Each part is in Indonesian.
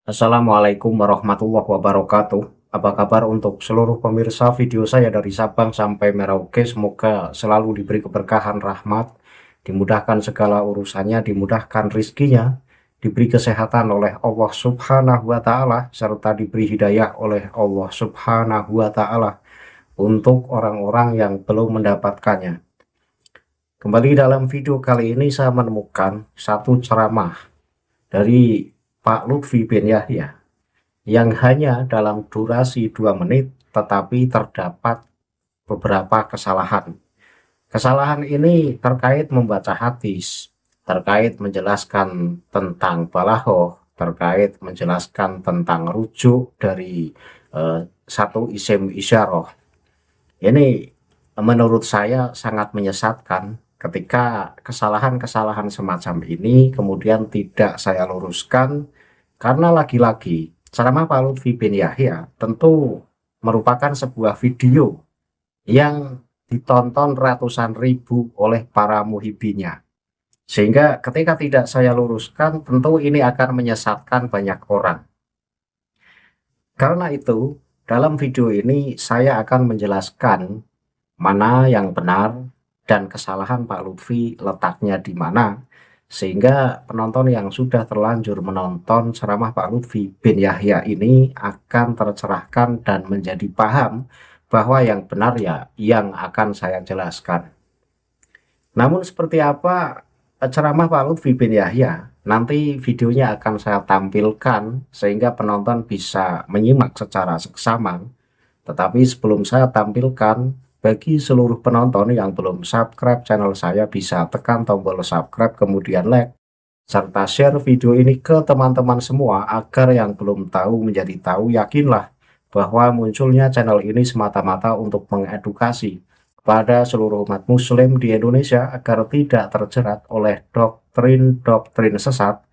Assalamualaikum warahmatullahi wabarakatuh. Apa kabar untuk seluruh pemirsa video saya dari Sabang sampai Merauke? Semoga selalu diberi keberkahan rahmat, dimudahkan segala urusannya, dimudahkan rizkinya, diberi kesehatan oleh Allah Subhanahu wa Ta'ala, serta diberi hidayah oleh Allah Subhanahu wa Ta'ala untuk orang-orang yang belum mendapatkannya. Kembali dalam video kali ini saya menemukan satu ceramah dari Pak Lutfi bin Yahya yang hanya dalam durasi 2 menit tetapi terdapat beberapa kesalahan. Kesalahan ini terkait membaca hadis, terkait menjelaskan tentang balaghah, terkait menjelaskan tentang rujuk dari satu isim isyarah. Ini menurut saya sangat menyesatkan ketika kesalahan-kesalahan semacam ini kemudian tidak saya luruskan, karena lagi-lagi ceramah Pak Lutfi bin Yahya tentu merupakan sebuah video yang ditonton ratusan ribu oleh para muhibinya. Sehingga ketika tidak saya luruskan, tentu ini akan menyesatkan banyak orang. Karena itu, dalam video ini saya akan menjelaskan mana yang benar dan kesalahan Pak Lutfi letaknya di mana, sehingga penonton yang sudah terlanjur menonton ceramah Pak Lutfi bin Yahya ini akan tercerahkan dan menjadi paham bahwa yang benar ya yang akan saya jelaskan. Namun seperti apa ceramah Pak Lutfi bin Yahya, nanti videonya akan saya tampilkan sehingga penonton bisa menyimak secara seksama. Tetapi sebelum saya tampilkan, bagi seluruh penonton yang belum subscribe channel saya, bisa tekan tombol subscribe, kemudian like, serta share video ini ke teman-teman semua agar yang belum tahu menjadi tahu. Yakinlah bahwa munculnya channel ini semata-mata untuk mengedukasi kepada seluruh umat muslim di Indonesia agar tidak terjerat oleh doktrin-doktrin sesat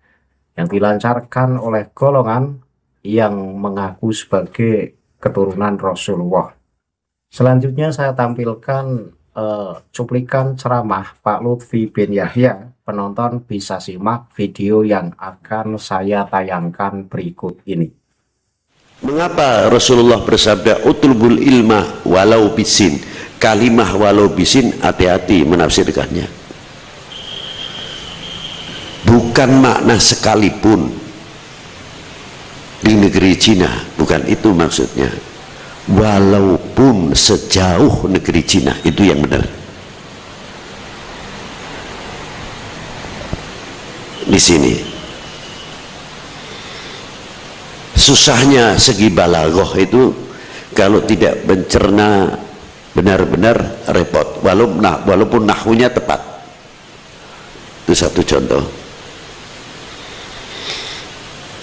yang dilancarkan oleh golongan yang mengaku sebagai keturunan Rasulullah. Selanjutnya saya tampilkan cuplikan ceramah Pak Lutfi bin Yahya. Penonton bisa simak video yang akan saya tayangkan berikut ini. Mengapa Rasulullah bersabda utlubul ilma walau bisin? Kalimah walau bisin, hati-hati menafsirkannya. Bukan makna sekalipun di negeri Cina, bukan itu maksudnya. Walaupun sejauh negeri Cina, itu yang benar. Di sini susahnya segi balaghah itu kalau tidak mencerna benar-benar repot, walaupun nahwunya tepat. Itu satu contoh.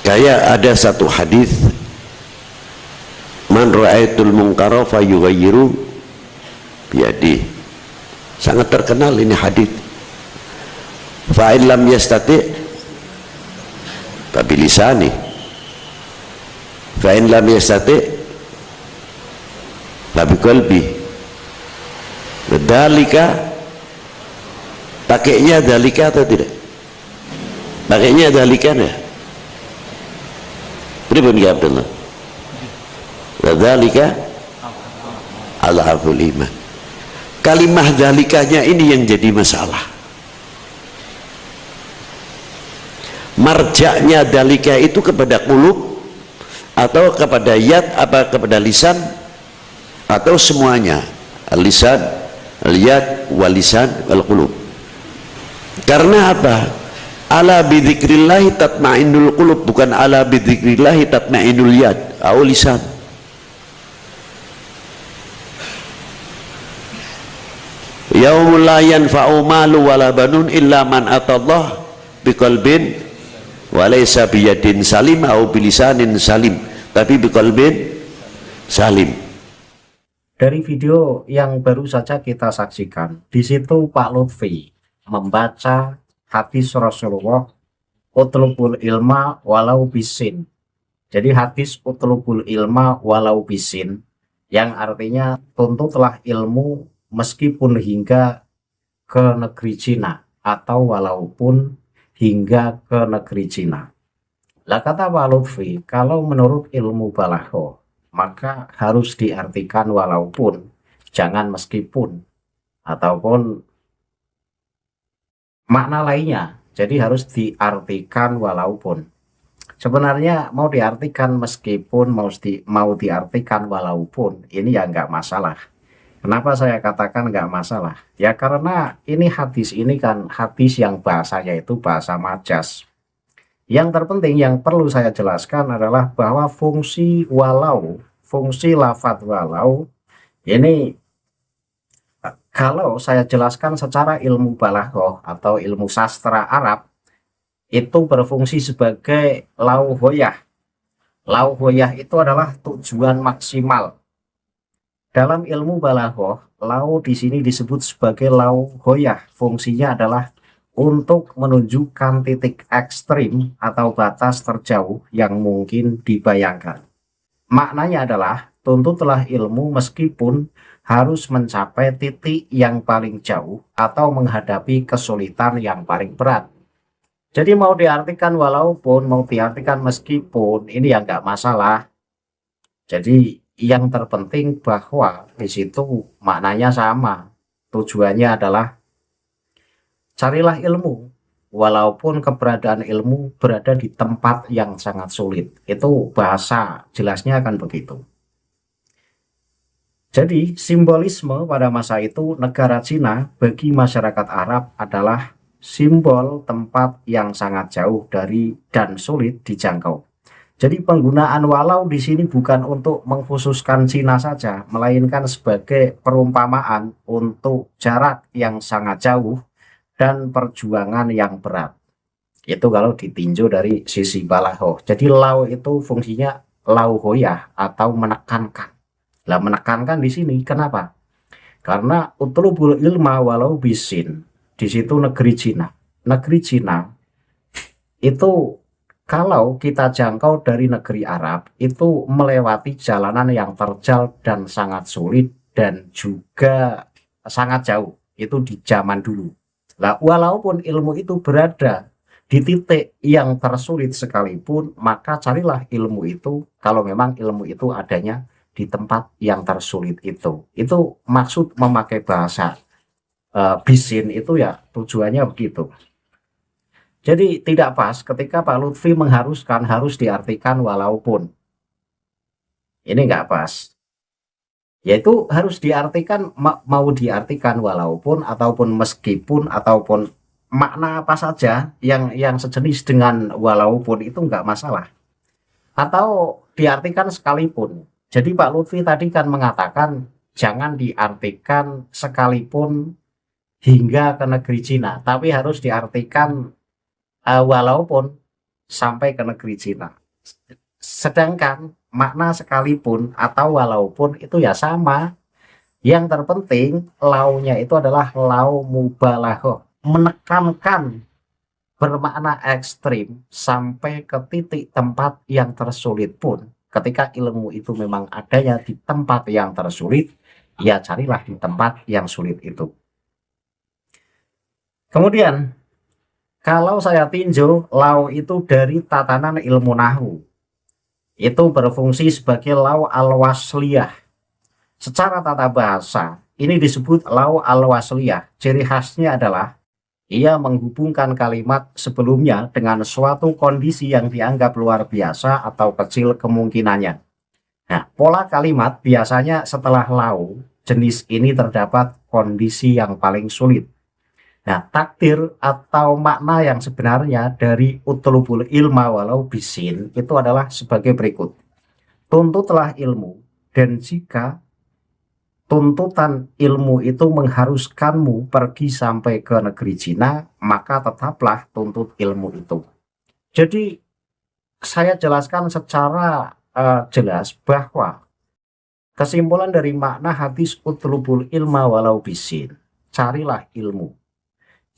Kayak ada satu hadis, man ra'aitul munkara fayughayyiru biyadi. Sangat terkenal ini hadis. Fa in lam yastati fa bilisani. Fa in lam yastati fa biqalbi. Dalika, pakainya dalika atau tidak? Pakainya dalika ya? Pripun ya Abdullah? Dzalika al-haful iman. Kalimah dzalikanya ini yang jadi masalah. Marjaknya dzalika itu kepada qulub atau kepada yad, apa kepada lisan, atau semuanya, lisan, al-yad, wal lisan, wal qulub. Karena apa? Ala bidzikrillahi tatma'innul qulub, bukan ala bidzikrillahi tatma'innul yad atau lisan. Yaumul la yanfa'u malu wala banun illa man atallah biqalbin wa laysa biyadin salim au bilisanin salim, tapi biqalbin salim. Dari video yang baru saja kita saksikan, di situ Pak Lutfi membaca hadis Rasulullah utlubul ilma walau bisin. Jadi hadis utlubul ilma walau bisin yang artinya tuntutlah ilmu meskipun hingga ke negeri Cina, atau walaupun hingga ke negeri Cina. Lah kata Pak Lutfi, kalau menurut ilmu balaghah, maka harus diartikan walaupun, jangan meskipun, ataupun makna lainnya. Jadi harus diartikan walaupun. Sebenarnya mau diartikan meskipun, mau diartikan walaupun, ini ya nggak masalah. Kenapa saya katakan nggak masalah? Ya karena ini hadis ini kan hadis yang bahasanya itu bahasa majas. Yang terpenting yang perlu saya jelaskan adalah bahwa fungsi walau, fungsi lafadz walau, ini kalau saya jelaskan secara ilmu balaghah atau ilmu sastra Arab, itu berfungsi sebagai lauhoyah. Lauhoyah itu adalah tujuan maksimal. Dalam ilmu balaghah, lau di sini disebut sebagai lauhoyah. Fungsinya adalah untuk menunjukkan titik ekstrim atau batas terjauh yang mungkin dibayangkan. Maknanya adalah tuntutlah ilmu meskipun harus mencapai titik yang paling jauh atau menghadapi kesulitan yang paling berat. Jadi mau diartikan walaupun, mau diartikan meskipun, ini ya nggak masalah. Jadi yang terpenting bahwa di situ maknanya sama. Tujuannya adalah carilah ilmu, walaupun keberadaan ilmu berada di tempat yang sangat sulit. Itu bahasa jelasnya akan begitu. Jadi simbolisme pada masa itu negara Cina bagi masyarakat Arab adalah simbol tempat yang sangat jauh dari dan sulit dijangkau. Jadi penggunaan walau di sini bukan untuk mengkhususkan Cina saja, melainkan sebagai perumpamaan untuk jarak yang sangat jauh dan perjuangan yang berat. Itu kalau ditinjau dari sisi balaghah. Jadi lau itu fungsinya lauhoyah atau menekankan. Lah menekankan di sini kenapa? Karena utlubul ilma walau bisin. Di situ negeri Cina. Negeri Cina itu kalau kita jangkau dari negeri Arab itu melewati jalanan yang terjal dan sangat sulit dan juga sangat jauh. Itu di zaman dulu. Lah, walaupun ilmu itu berada di titik yang tersulit sekalipun, maka carilah ilmu itu kalau memang ilmu itu adanya di tempat yang tersulit itu. Itu maksud memakai bahasa bisin itu ya tujuannya begitu. Jadi tidak pas ketika Pak Lutfi mengharuskan harus diartikan walaupun. Ini nggak pas. Yaitu harus diartikan mau diartikan walaupun ataupun meskipun ataupun makna apa saja yang sejenis dengan walaupun itu nggak masalah. Atau diartikan sekalipun. Jadi Pak Lutfi tadi kan mengatakan jangan diartikan sekalipun hingga ke negeri Cina, tapi harus diartikan walaupun sampai ke negeri Cina. Sedangkan makna sekalipun atau walaupun itu ya sama. Yang terpenting launya itu adalah lau mubalaghah, menekankan, bermakna ekstrim sampai ke titik tempat yang tersulit pun. Ketika ilmu itu memang adanya di tempat yang tersulit, ya carilah di tempat yang sulit itu. Kemudian kalau saya tinjau lau itu dari tatanan ilmu nahwu, itu berfungsi sebagai lau al-wasliyah. Secara tata bahasa, ini disebut lau al-wasliyah. Ciri khasnya adalah ia menghubungkan kalimat sebelumnya dengan suatu kondisi yang dianggap luar biasa atau kecil kemungkinannya. Nah, pola kalimat biasanya setelah lau, jenis ini terdapat kondisi yang paling sulit. Nah, takdir atau makna yang sebenarnya dari utlubul ilma walau bisin itu adalah sebagai berikut. Tuntutlah ilmu, dan jika tuntutan ilmu itu mengharuskanmu pergi sampai ke negeri Cina, maka tetaplah tuntut ilmu itu. Jadi, saya jelaskan secara jelas bahwa kesimpulan dari makna hadis utlubul ilma walau bisin, carilah ilmu.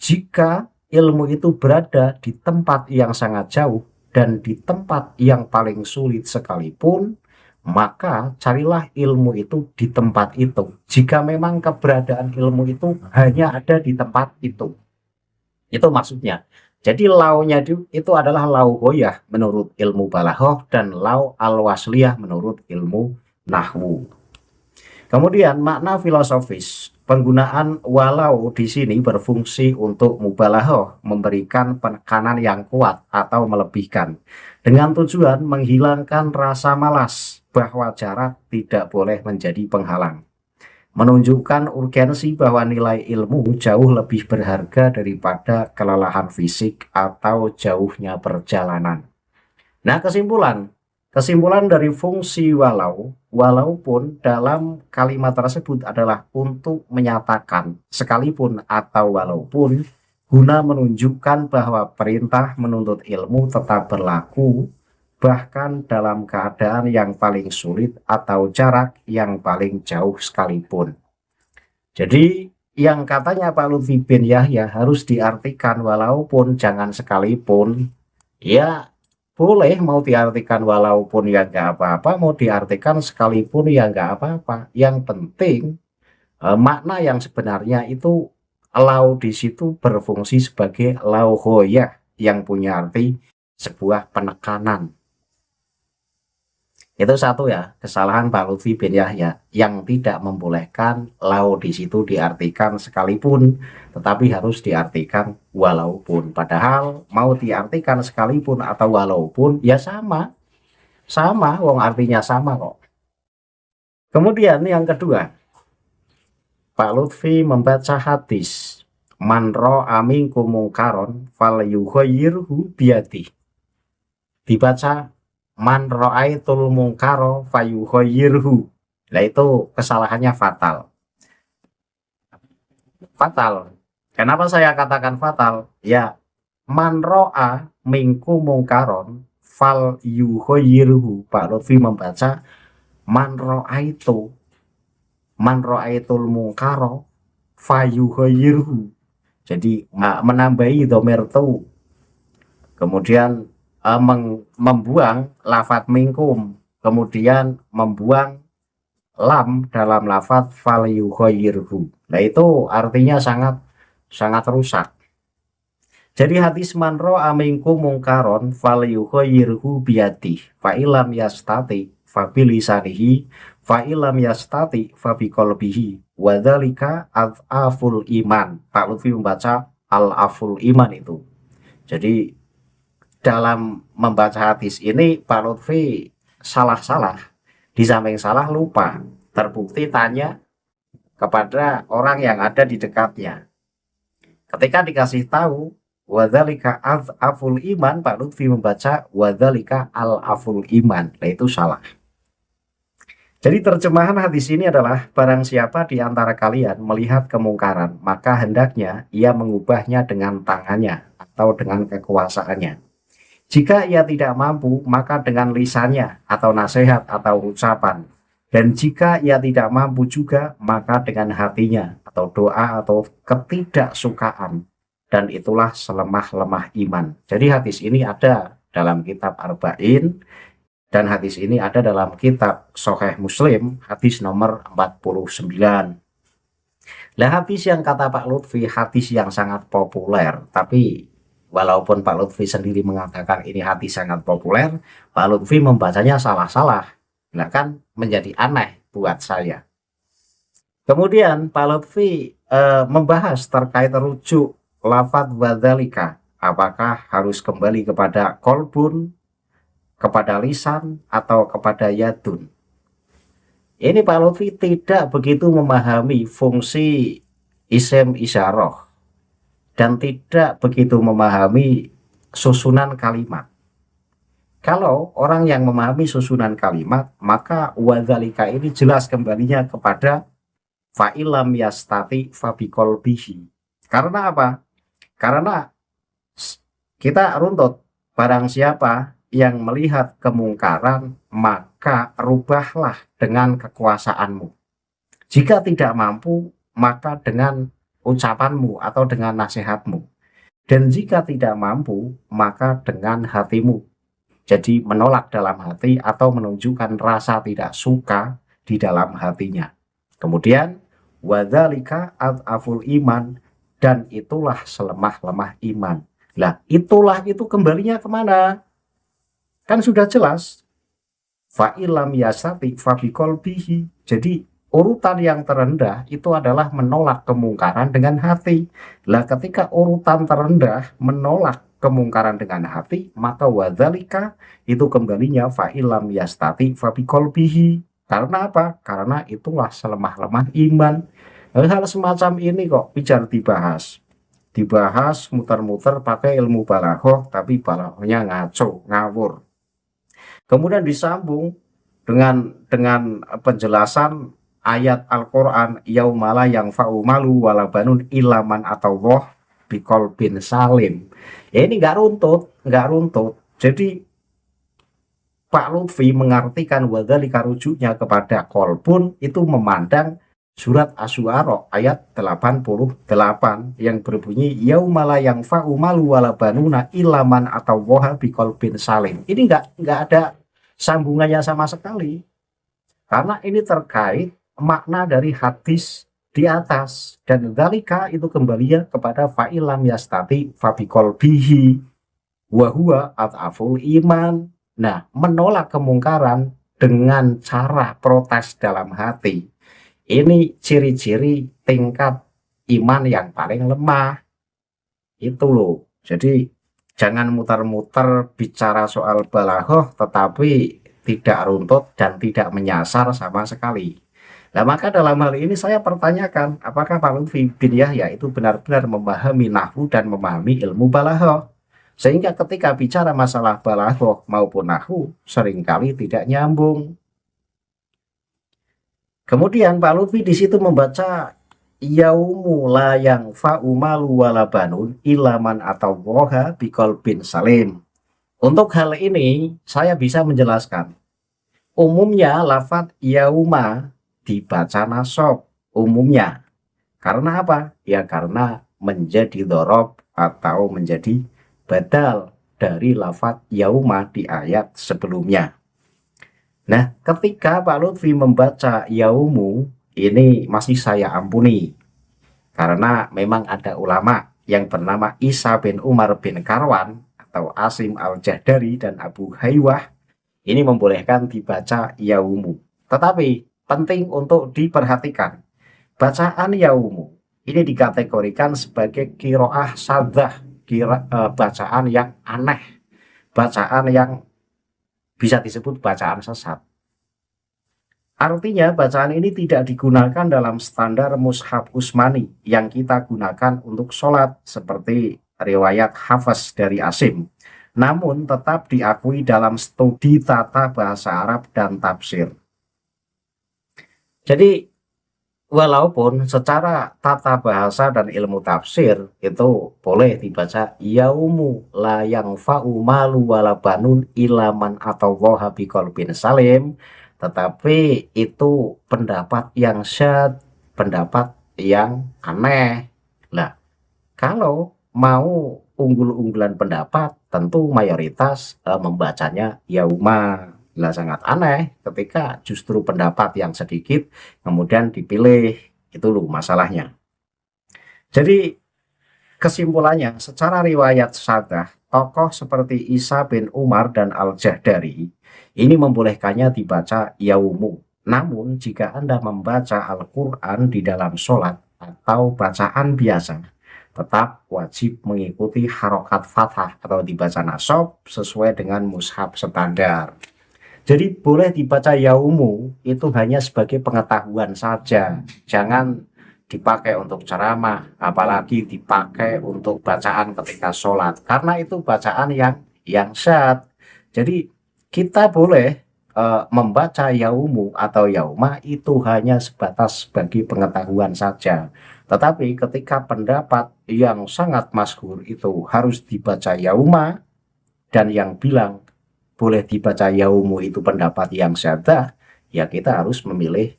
Jika ilmu itu berada di tempat yang sangat jauh dan di tempat yang paling sulit sekalipun, maka carilah ilmu itu di tempat itu. Jika memang keberadaan ilmu itu hanya ada di tempat itu maksudnya. Jadi launya itu adalah lau goyah menurut ilmu balaghah dan lau al-wasliyah menurut ilmu nahwu. Kemudian makna filosofis, penggunaan walau di sini berfungsi untuk mubalaghah, memberikan penekanan yang kuat atau melebihkan, dengan tujuan menghilangkan rasa malas bahwa jarak tidak boleh menjadi penghalang, menunjukkan urgensi bahwa nilai ilmu jauh lebih berharga daripada kelelahan fisik atau jauhnya perjalanan. Nah, kesimpulan dari fungsi walaupun dalam kalimat tersebut adalah untuk menyatakan sekalipun atau walaupun, guna menunjukkan bahwa perintah menuntut ilmu tetap berlaku bahkan dalam keadaan yang paling sulit atau jarak yang paling jauh sekalipun. Jadi yang katanya Pak Lutfi bin Yahya harus diartikan walaupun jangan sekalipun, ya boleh, mau diartikan walaupun ya nggak apa-apa, mau diartikan sekalipun ya nggak apa-apa. Yang penting makna yang sebenarnya itu lau di situ berfungsi sebagai lau hoyah yang punya arti sebuah penekanan. Itu satu ya, kesalahan Pak Lutfi bin Yahya yang tidak membolehkan lau di situ diartikan sekalipun, tetapi harus diartikan walaupun. Padahal mau diartikan sekalipun atau walaupun ya sama, wong artinya sama kok. Kemudian yang kedua, Pak Lutfi membaca hadis man ra'a minkum mungkaron falyughayyirhu biyadihi. Dibaca man ra'aitul mungkaro fayughayyirhu. Nah, itu kesalahannya fatal. Kenapa saya katakan fatal? Ya, man ra'a minkum mungkaron fal yughayyirhu. Pak Lutfi membaca man ra'aitul mungkaro fayughayyirhu. Jadi menambahi dhamir tu, kemudian membuang lafat minkum, kemudian membuang lam dalam lafat falyughayyirhu. Nah, itu artinya sangat rusak. Jadi hadis man ra'a minkum mungkaron falyughayyirhu biyadihi fa illam yastati fa bilisanihi fa illam yastati fa biqalbihi wa dzalika aful iman. Pak Lutfi membaca al-aful iman itu. Jadi dalam membaca hadis ini Pak Lutfi salah-salah, di samping salah lupa, terbukti tanya kepada orang yang ada di dekatnya. Ketika dikasih tahu wadzalika aful iman, Pak Lutfi membaca wadzalika al-aful iman. Nah, itu salah. Jadi terjemahan hadis ini adalah barang siapa di antara kalian melihat kemungkaran, maka hendaknya ia mengubahnya dengan tangannya atau dengan kekuasaannya. Jika ia tidak mampu, maka dengan lisannya atau nasihat atau ucapan. Dan jika ia tidak mampu juga, maka dengan hatinya atau doa atau ketidaksukaan. Dan itulah selemah-lemah iman. Jadi hadis ini ada dalam kitab Arba'in, dan hadis ini ada dalam kitab Sahih Muslim, hadis nomor 49. Nah, hadis yang kata Pak Lutfi, hadis yang sangat populer, tapi walaupun Pak Lutfi sendiri mengatakan ini hadis sangat populer, Pak Lutfi membacanya salah-salah. Nah, kan menjadi aneh buat saya. Kemudian Pak Lutfi membahas terkait rujuk lafadz wadzalika. Apakah harus kembali kepada kolbun, kepada lisan, atau kepada yadun? Ini Pak Lutfi tidak begitu memahami fungsi isim isyarah dan tidak begitu memahami susunan kalimat. Kalau orang yang memahami susunan kalimat, maka wadzalika ini jelas kembalinya kepada fa'ilam yastati fabiqalbihi. Karena apa? Karena kita runtut, barang siapa yang melihat kemungkaran, maka rubahlah dengan kekuasaanmu. Jika tidak mampu, maka dengan ucapanmu atau dengan nasihatmu. Dan jika tidak mampu, maka dengan hatimu. Jadi menolak dalam hati atau menunjukkan rasa tidak suka di dalam hatinya. Kemudian wadzalika ad'aful iman, dan itulah selemah-lemah iman. Lah itulah itu kembalinya kemana? Kan sudah jelas. Fa'ilam yasati fabiqolbihi. Jadi urutan yang terendah itu adalah menolak kemungkaran dengan hati. Lah ketika urutan terendah menolak kemungkaran dengan hati, maka wadzalika itu kembalinya fa'ilam yastati fabiqolbihi. Karena apa? Karena itulah selemah-lemah iman. Hal semacam ini kok bicara dibahas muter-muter pakai ilmu balaghah, tapi balaghahnya ngaco, ngawur. Kemudian disambung dengan penjelasan ayat Al-Qur'an, yaumala yang fa'umalu walabanun ilaman atau woh bikol bin salim. Ya ini nggak runtut. Jadi Pak Lutfi mengartikan wadzalika rujuknya kepada kolbun itu memandang surat Asy-Syu'ara ayat 88 yang berbunyi yaumala yang fa'umalu walabanuna ilaman atau woha biqolbin salim. Ini nggak ada sambungannya sama sekali, karena ini terkait makna dari hadis di atas, dan dzalika itu kembali kepada fa'ilam yastati fabiqolbihi wahua at'aful iman. Nah, menolak kemungkaran dengan cara protes dalam hati, ini ciri-ciri tingkat iman yang paling lemah. Itu loh. Jadi jangan muter-muter bicara soal balaghah tetapi tidak runtut dan tidak menyasar sama sekali. Nah, maka dalam hal ini saya pertanyakan, apakah Pak Lutfi bin Yahya itu benar-benar memahami nahwu dan memahami ilmu balaghah? Sehingga ketika bicara masalah balaghah maupun nahwu seringkali tidak nyambung. Kemudian Pak Lutfi di situ membaca yaumu la yang fa'umalu walabanun ilaman atau woha biqolbin salim. Untuk hal ini saya bisa menjelaskan. Umumnya lafadz yauma dibaca nasab umumnya. Karena apa? Ya karena menjadi dhorob atau menjadi badal dari lafadz yauma di ayat sebelumnya. Nah, ketika Pak Lutfi membaca yaumu, ini masih saya ampuni. Karena memang ada ulama yang bernama Isa bin Umar bin Karwan atau Asim al-Jahdari dan Abu Haywah ini membolehkan dibaca yaumu. Tetapi penting untuk diperhatikan, bacaan yaumu ini dikategorikan sebagai qiraah sadzah, bacaan yang aneh, bacaan yang bisa disebut bacaan sesat. Artinya bacaan ini tidak digunakan dalam standar mushaf Utsmani yang kita gunakan untuk sholat seperti riwayat Hafs dari Asim, namun tetap diakui dalam studi tata bahasa Arab dan tafsir. Jadi walaupun secara tata bahasa dan ilmu tafsir itu boleh dibaca yaumu la yang fa'umalu walabanun ilaman atau woha biqolbin salim, tetapi itu pendapat yang syad, pendapat yang aneh. Nah, kalau mau unggul-unggulan pendapat, tentu mayoritas membacanya yauma. Lah sangat aneh ketika justru pendapat yang sedikit kemudian dipilih. Itu loh masalahnya. Jadi kesimpulannya, secara riwayat syadah, tokoh seperti Isa bin Umar dan Al-Jahdari ini membolehkannya dibaca yaumu. Namun jika Anda membaca Al-Quran di dalam sholat atau bacaan biasa, tetap wajib mengikuti harokat fathah atau dibaca nasab sesuai dengan mushaf standar. Jadi boleh dibaca yaumu itu hanya sebagai pengetahuan saja, jangan dipakai untuk ceramah, apalagi dipakai untuk bacaan ketika sholat, karena itu bacaan yang syad. Jadi kita boleh membaca yaumu atau yauma itu hanya sebatas sebagai pengetahuan saja. Tetapi ketika pendapat yang sangat masyhur itu harus dibaca yauma, dan yang bilang boleh dibaca yaumu itu pendapat yang syadzah, ya kita harus memilih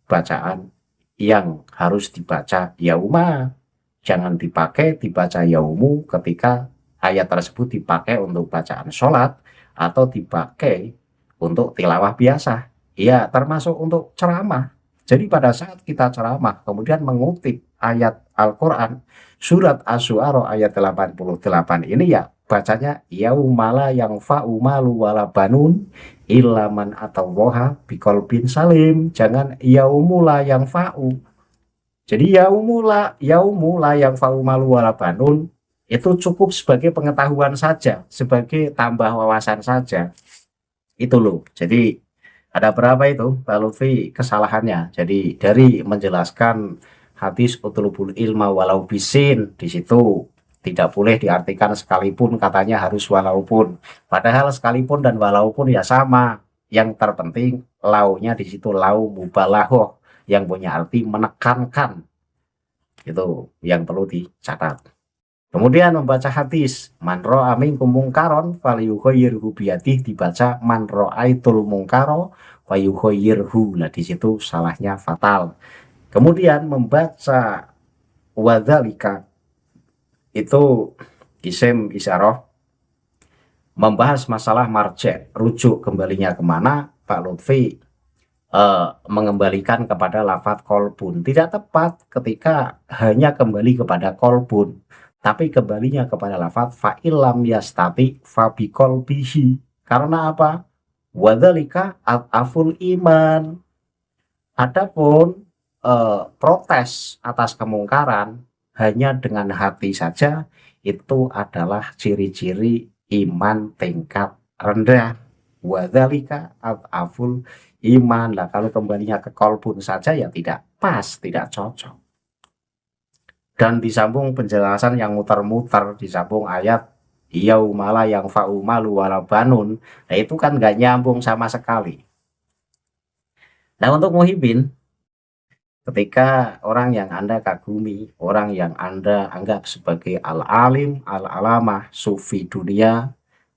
bacaan yang harus dibaca yauma. Jangan dibaca yaumu ketika ayat tersebut dipakai untuk bacaan sholat atau dipakai untuk tilawah biasa. Ya termasuk untuk ceramah. Jadi pada saat kita ceramah kemudian mengutip ayat Al-Quran surat Asy-Syu'ara ayat 88 ini ya bacanya yaumala yang fa'umalu wala banun ilaman atau woha biqalbin salim, jangan yaumula yang fa'u. Jadi yaumula yang fa'umalu wala banun itu cukup sebagai pengetahuan saja, sebagai tambah wawasan saja. Itu loh. Jadi ada berapa itu Pak Lutfi kesalahannya? Jadi dari menjelaskan hadis utlubul ilma walau bisin, di situ tidak boleh diartikan sekalipun, katanya harus walaupun. Padahal sekalipun dan walaupun ya sama. Yang terpenting launya di situ lau mubalaghah yang punya arti menekankan. Itu yang perlu dicatat. Kemudian membaca hadis man ra'a minkum mungkaron falyughayyirhu biyadihi, dibaca man ra'aitul mungkaro falyughayyirhu. Nah di situ salahnya fatal. Kemudian membaca wadzalika itu isim isyarah, membahas masalah marja, rujuk kembalinya kemana. Pak Lutfi mengembalikan kepada lafadz kolbun. Tidak tepat ketika hanya kembali kepada kolbun, tapi kembalinya kepada lafadz fa'ilam yastati fabiqolbihi. Karena apa? Wadzalika aful iman. Adapun protes atas kemungkaran hanya dengan hati saja itu adalah ciri-ciri iman tingkat rendah. Wadzalika aful iman. Lah kalau kembalinya ke kolbun saja ya tidak pas, tidak cocok. Dan disambung penjelasan yang muter-muter, disambung ayat yaumala yang fa'umalu wala banun. Nah itu kan nggak nyambung sama sekali. Nah untuk muhibin, ketika orang yang Anda kagumi, orang yang Anda anggap sebagai al-alim, al-alamah, sufi dunia,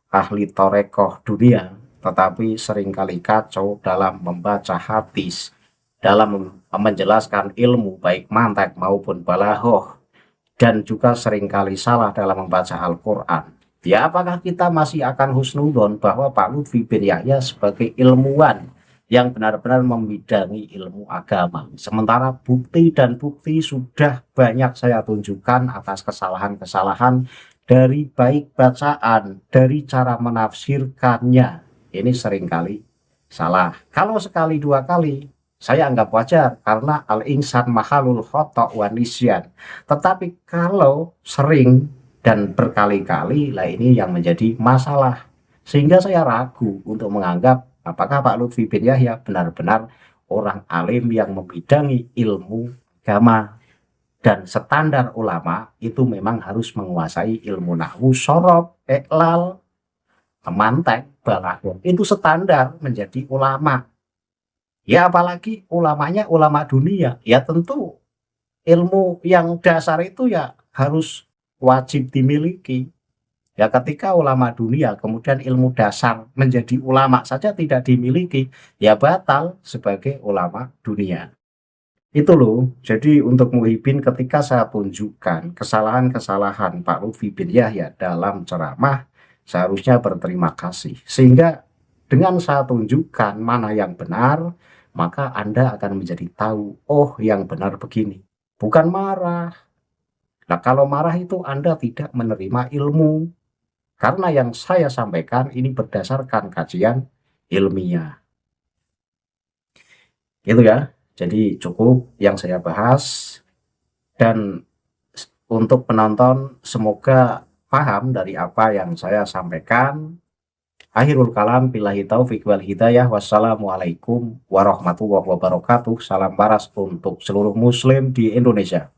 ahli torekoh dunia, tetapi seringkali kacau dalam membaca hadis, dalam menjelaskan ilmu baik mantek maupun balaghah, dan juga seringkali salah dalam membaca Al-Quran. Ya apakah kita masih akan husnudon bahwa Pak Lutfi bin Yahya sebagai ilmuwan yang benar-benar membidangi ilmu agama, sementara bukti dan bukti sudah banyak saya tunjukkan atas kesalahan-kesalahan dari baik bacaan, dari cara menafsirkannya. Ini seringkali salah. Kalau sekali dua kali saya anggap wajar karena al-insan mahalul khata' wa nisyan. Tetapi kalau sering dan berkali-kali, lah ini yang menjadi masalah. Sehingga saya ragu untuk menganggap apakah Pak Lutfi bin Yahya benar-benar orang alim yang membidangi ilmu agama. Dan standar ulama itu memang harus menguasai ilmu nahwu, shorob, iqlal, mantek, balaghah. Itu standar menjadi ulama. Ya apalagi ulamanya ulama dunia. Ya tentu ilmu yang dasar itu ya harus wajib dimiliki. Ya ketika ulama dunia kemudian ilmu dasar menjadi ulama saja tidak dimiliki, ya batal sebagai ulama dunia. Itu loh. Jadi untuk muhibin, ketika saya tunjukkan kesalahan-kesalahan Pak Lutfi bin Yahya dalam ceramah, seharusnya berterima kasih. Sehingga dengan saya tunjukkan mana yang benar, maka Anda akan menjadi tahu, oh yang benar begini. Bukan marah. Nah kalau marah itu Anda tidak menerima ilmu. Karena yang saya sampaikan ini berdasarkan kajian ilmiah. Gitu ya. Jadi cukup yang saya bahas. Dan untuk penonton semoga paham dari apa yang saya sampaikan. Akhirul kalam, billahi taufiq wal hidayah. Wassalamualaikum warahmatullahi wabarakatuh. Salam waras untuk seluruh muslim di Indonesia.